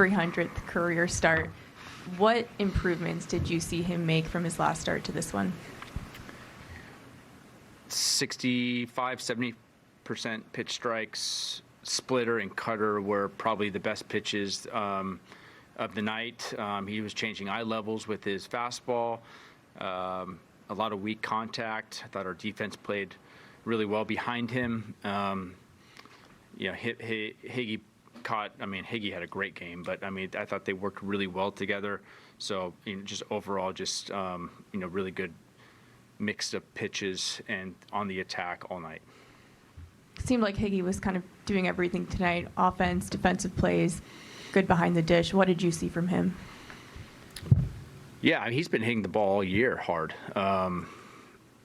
300th career start. What improvements did you see him make from his last start to this one? 65-70% pitch strikes. Splitter and cutter were probably the best pitches of the night. He was changing eye levels with his fastball. A lot of weak contact. I thought our defense played really well behind him. Higgy Higgy had a great game, but I thought they worked really well together. So just overall, really good mix of pitches and on the attack all night. It seemed like Higgy was kind of doing everything tonight: offense, defensive plays, good behind the dish. What did you see from him? Yeah, he's been hitting the ball all year hard.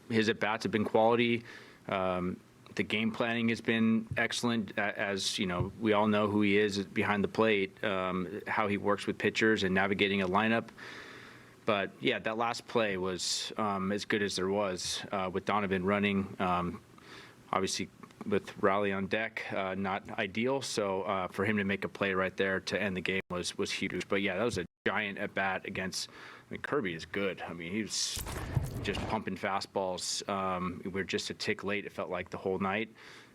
His at-bats have been quality. The game planning has been excellent. As you know, we all know who he is behind the plate, how he works with pitchers and navigating a lineup. But yeah, that last play was as good as there was with Donovan running. Obviously, with Raleigh on deck, not ideal. So for him to make a play right there to end the game was huge. But yeah, that was a giant at bat against. Kirby is good. He was just pumping fastballs. We were just a tick late, it felt like, the whole night.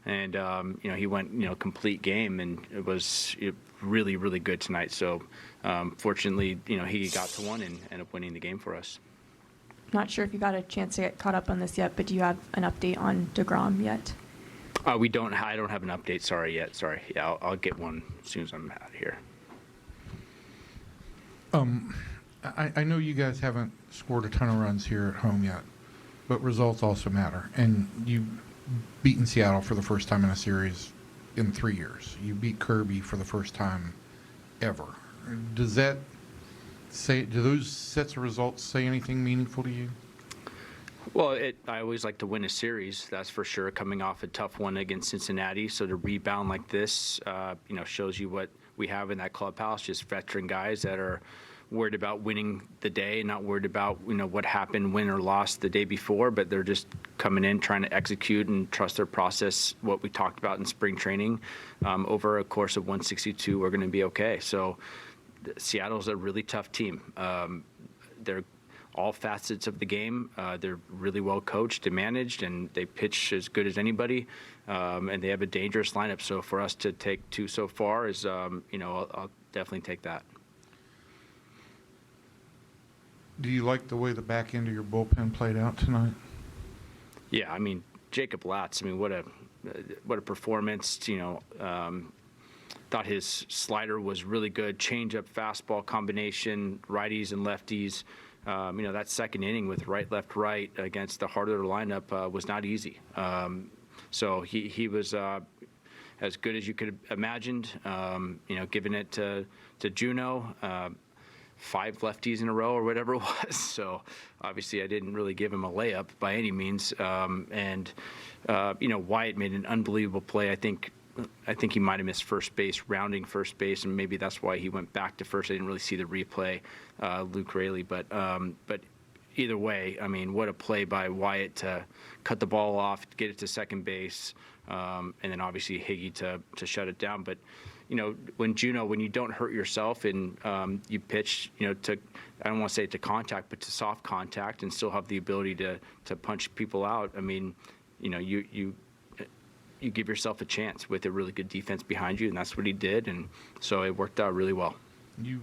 And, he went, complete game, and it was really, really good tonight. So, fortunately, he got to one and ended up winning the game for us. Not sure if you got a chance to get caught up on this yet, but do you have an update on DeGrom yet? We don't. I don't have an update. Sorry yet. Sorry. Yeah, I'll get one as soon as I'm out of here. I know you guys haven't scored a ton of runs here at home yet, but results also matter. And you've beaten Seattle for the first time in a series in 3 years. You beat Kirby for the first time ever. Do those sets of results say anything meaningful to you? Well, I always like to win a series, that's for sure, coming off a tough one against Cincinnati. So to rebound like this, shows you what we have in that clubhouse, just veteran guys that are worried about winning the day, not worried about what happened, win or lost the day before, but they're just coming in trying to execute and trust their process. What we talked about in spring training, over a course of 162, we're going to be okay. So Seattle's a really tough team. They're all facets of the game. They're really well coached and managed, and they pitch as good as anybody, and they have a dangerous lineup. So for us to take two so far is, I'll definitely take that. Do you like the way the back end of your bullpen played out tonight? Yeah, Jacob Latz, what a performance. Thought his slider was really good. Changeup, fastball combination, righties and lefties. That second inning with right, left, right against the harder lineup was not easy. So he was as good as you could have imagined. Giving it to Juno. 5 lefties in a row or whatever it was. So obviously I didn't really give him a layup by any means. Wyatt made an unbelievable play. I think he might have missed first base, rounding first base, and maybe that's why he went back to first. I didn't really see the replay, Luke Raley, but either way, what a play by Wyatt to cut the ball off, get it to second base, and then obviously Higgy to shut it down. But when you don't hurt yourself and you pitch, to, I don't want to say to contact, but to soft contact, and still have the ability to punch people out. You give yourself a chance with a really good defense behind you, and that's what he did, and so it worked out really well. You